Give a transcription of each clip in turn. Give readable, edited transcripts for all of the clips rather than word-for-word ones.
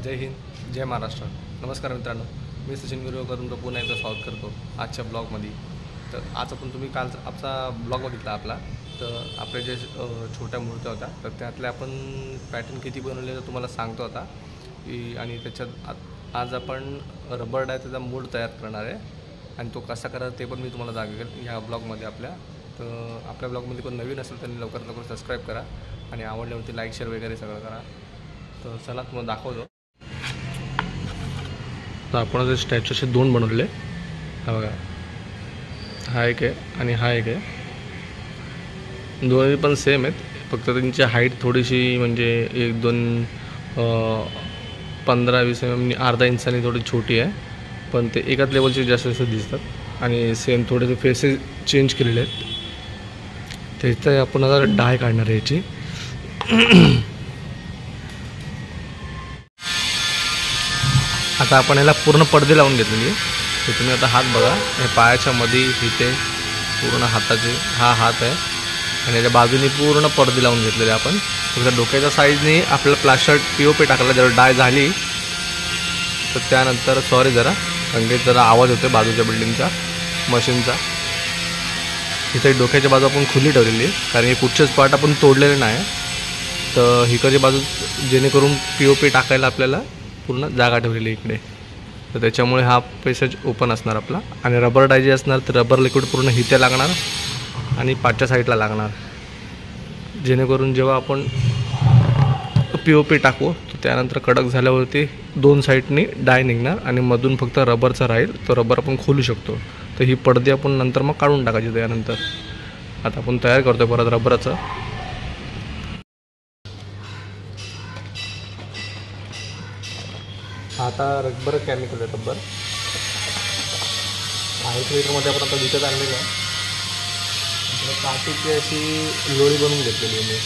जय हिंद, जय महाराष्ट्र. नमस्कार मित्रांनो, मी सचिन गुरुकर तुमचं पुन्हा एकदा स्वागत करतो आजच्या ब्लॉगमध्ये. तर आज आपण तुम्ही काल आमचा ब्लॉग बघितला आपला. तर आपले जे छोट्या मूर्त्या होत्या तर त्यातल्या आपण पॅटर्न किती बनवले तर तुम्हाला सांगतो आता की. आणि त्याच्यात आज आपण रबर डायचा मूड तयार करणार आहे आणि तो कसा करायचा ते पण मी तुम्हाला दाखवेल ह्या ब्लॉगमध्ये आपल्या. तर आपल्या ब्लॉगमध्ये कोण नवीन असेल त्यांनी लवकरात लवकर सबस्क्राईब करा आणि आवडल्यावरती लाईक शेअर वगैरे सगळं करा. तर चला तुम्हाला दाखवतो. तर आपण जे स्टॅच्यू असे दोन बनवलेले, हा बघा, हा एक आहे आणि हा एक आहे. दोन्ही पण सेम आहेत, फक्त त्यांची हाईट थोडीशी म्हणजे 1-2 15-20 अर्धा इंचाने थोडी छोटी आहे, पण ते एकाच लेवलचे जास्त जास्त दिसतात आणि सेम थोडेसे फेसेस चेंज केलेले आहेत. त्याचं आपण आता डाय काढणार आहे याची. आता आपण याला पूर्ण पडदे लावून घेतलेली. तर तुम्ही आता हात बघा, हे पायाच्या मध्ये इथे पूर्ण हाताचे हा हात आहे आणि याच्या बाजूने पूर्ण पडदे लावून घेतलेले आपण. फक्त डोक्याच्या साईजने आपल्याला प्लास्टर POP टाकला. जर डाय झाली तर त्यानंतर सॉरी जरा संगीत जरा आवाज होतो बाजूच्या बिल्डिंगचा मशीनचा. इथे डोक्याच्या बाजू आपण खुली ठेवलेली कारण हे कुठचेच पार्ट आपण तोडलेले नाही. तर हिकडची बाजू जेणेकरून POP टाकायला आपल्याला पूर्ण जागा ठेवलेली इकडे. तर त्याच्यामुळे हा पेसेज ओपन असणार आपला. आणि रबर डाय जे असणार तर रबर लिक्विड पूर्ण इथे लागणार आणि पाठच्या साईडला लागणार, जेणेकरून जेव्हा आपण POP टाकू तर त्यानंतर कडक झाल्यावरती 2 साईडनी डाय निघणार आणि मधून फक्त रबरचा राहील. तो रबर आपण खोलू शकतो. तर ही पडदी आपण नंतर मग काढून टाकायची. त्यानंतर आता आपण तयार करतो परत रबराचं. आता रबर केमिकल आहे रबर 1 लिटरमध्ये आपण आता विकत आणलेलं आहे. काठीची अशी लोळी बनवून घेतलेली आहे मी.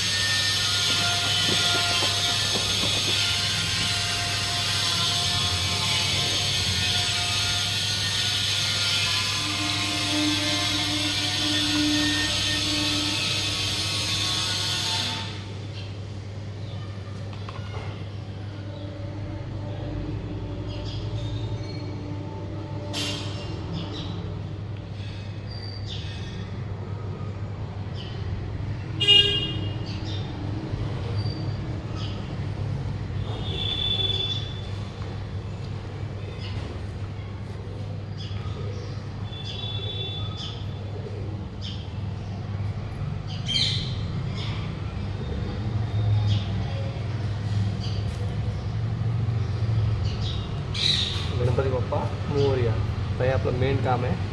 गणपती बाप्पा मोरया. तर हे आपलं मेन काम आहे.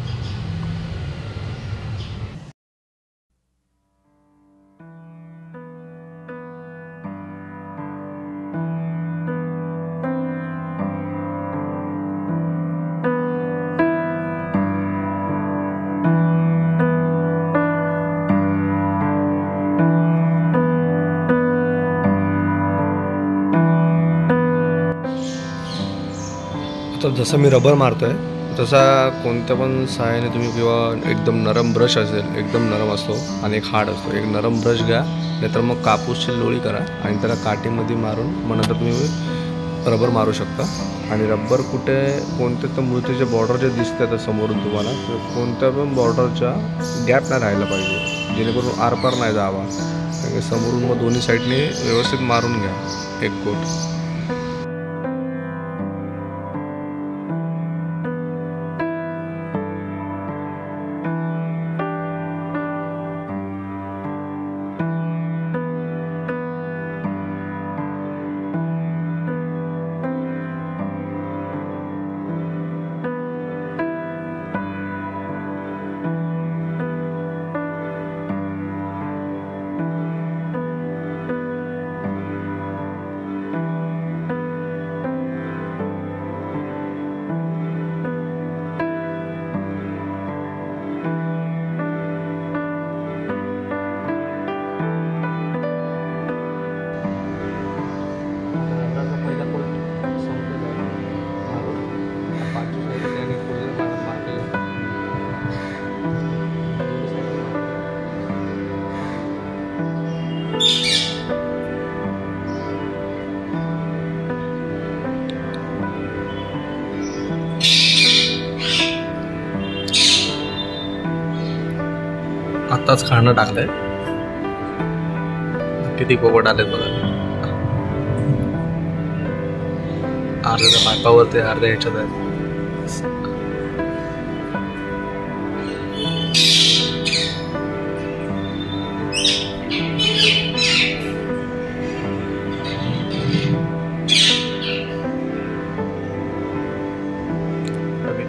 आता जसं मी रबर मारतोय तसा कोणत्या पण सहाय्याने तुम्ही किंवा एकदम नरम ब्रश असेल, एकदम नरम असतो आणि एक हार्ड असतो, एक नरम ब्रश घ्या नाहीतर मग कापूसची लोळी करा आणि त्याला काठीमध्ये मारून मग नंतर तुम्ही रबर मारू शकता. आणि रबर कुठे कोणत्या तर मूर्तीचे बॉर्डर जे दिसते आता समोरून तुम्हाला, तर कोणत्या पण बॉर्डरच्या गॅप नाही राहायला पाहिजे, जेणेकरून आरपार नाही जावा. कारण समोरून मग दोन्ही साईडने व्यवस्थित मारून घ्या एक कोट. आताच खाणं टाकलंय. किती पोपट आलेत बघा. अर्ध्या पायपावरती अर्ध्या ह्याच्यात आहेत.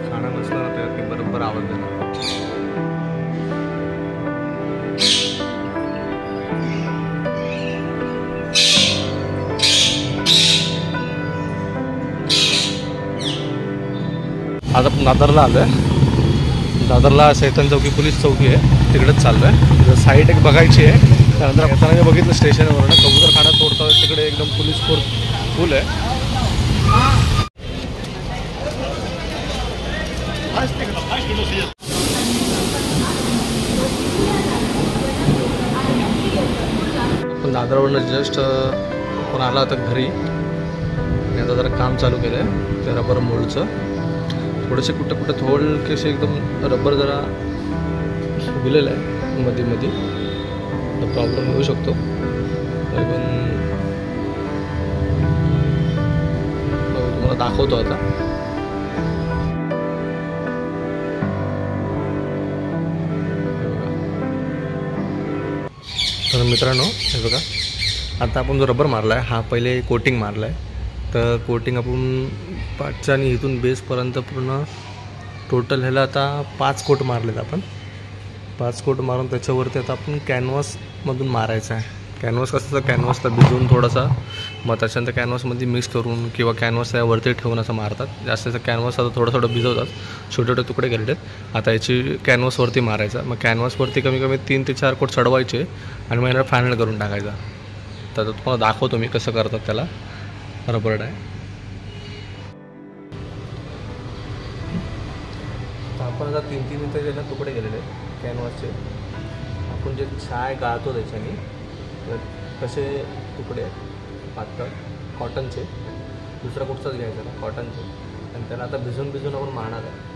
खाणं नसलं ना तर बरोबर आवाज देणार. आज आपण दादरला आलो आहे. दादरला सैतान चौकी पोलीस चौकी आहे, तिकडेच चाललो आहे. साईट एक बघायची आहे. त्यानंतर येताना मी बघितलं स्टेशनवरून कबूतरखाना सोडतो तिकडे एकदम पोलीस फोर्स फुल आहे. पण दादरवरून जस्ट आपण आला होता घरी आणि आता जरा काम चालू केलं आहे ते रबर मोल्डचं. थोडेसे कुठे थोडकेसे एकदम रबर जरा फुगलेलं आहे मध्ये मध्ये, तर प्रॉब्लेम होऊ शकतो. पण तुम्हाला दाखवतो आता. तर मित्रांनो हे बघा, आता आपण जो रबर मारला आहे हा पहिले कोटिंग मारला आहे. तर कोटिंग आपण पाचच्या आणि इथून बेसपर्यंत पूर्ण टोटल ह्याला आता 5 कोट मारलेत आपण. 5 कोट मारून त्याच्यावरती आता आपण कॅनव्हासमधून मारायचं आहे. कॅनव्हास कसं तर कॅनव्हासला भिजवून थोडासा, मग त्याच्यानंतर कॅनव्हासमध्ये मिक्स करून किंवा कॅनव्हास वरती ठेवून असं मारतात. जास्त कॅनव्हास आता थोडं भिजवतात, छोटे छोटे तुकडे केलेले आहेत. आता याची कॅनव्हासवरती मारायचा. मग कॅनव्हासवरती कमी कमी 3 ते 4 कोट चढवायचे आणि मग याला फायनल करून टाकायचा. तर तुम्हाला दाखवतो मी कसं करतात त्याला. रबर आहे आपण आता 3-3 इंच त्याला तुकडे केलेले आहेत कॅनव्हासचे. आपण जे छाय गाळतो त्याच्याने तर कसे तुकडे आहेत पातळ कॉटनचे, दुसरा कुठचाच घ्यायचा ना कॉटनचे, आणि त्याला आता भिजून आपण मारणार आहे.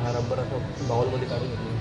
हा रबर असं बाउलमध्ये काढून घेतलं.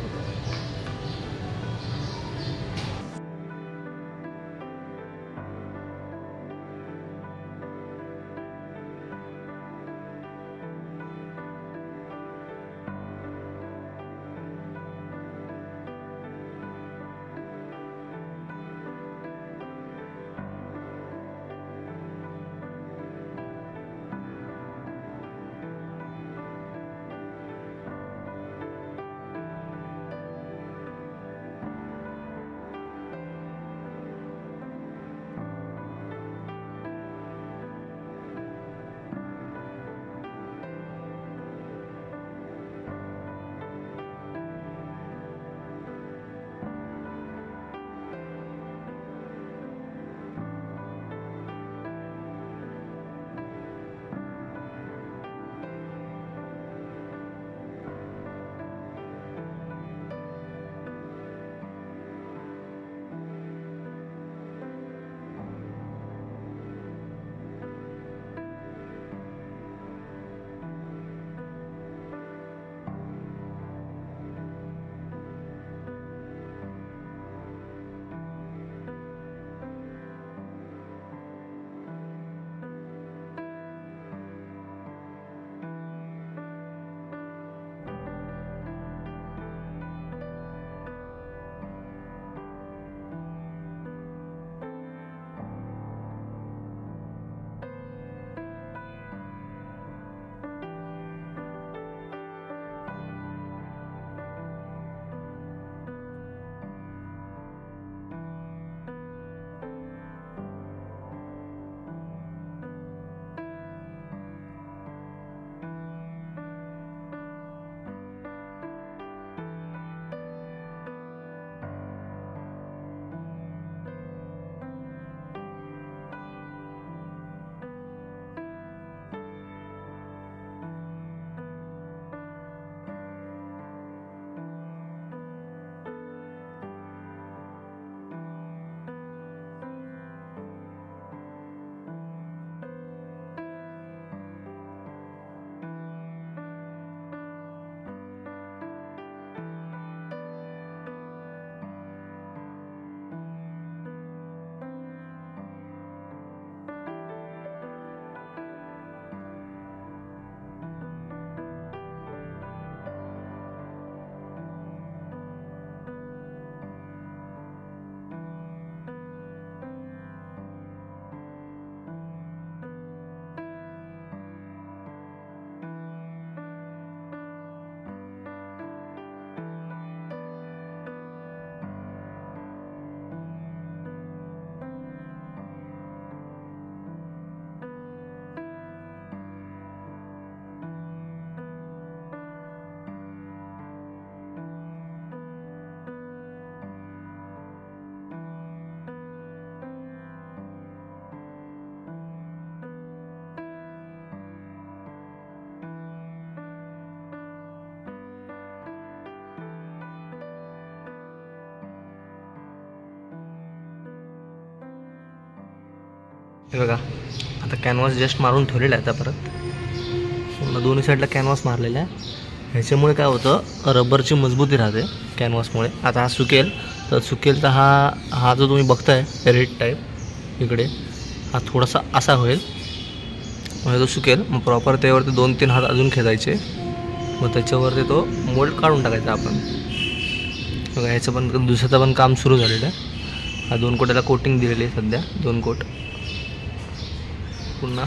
हे बघा आता कॅनव्हास जस्ट मारून ठेवलेला आहे. आता परत पूर्ण दोन्ही साईडला कॅनव्हास मारलेला आहे. ह्याच्यामुळे काय होतं रबरची मजबूती राहते कॅनव्हासमुळे. आता हा सुकेल तर हा जो तुम्ही बघताय रेड टाईप इकडे हा थोडासा असा होईल म्हणजे तो सुकेल. मग प्रॉपर त्यावरती 2-3 हात अजून खेचायचे. मग त्याच्यावरती तो मोल्ड काढून टाकायचा आपण. बघा ह्याचं पण दुसऱ्याचं पण काम सुरू झालेलं आहे. हा 2 कोट्याला कोटिंग दिलेली आहे सध्या 2 कोट पुन्हा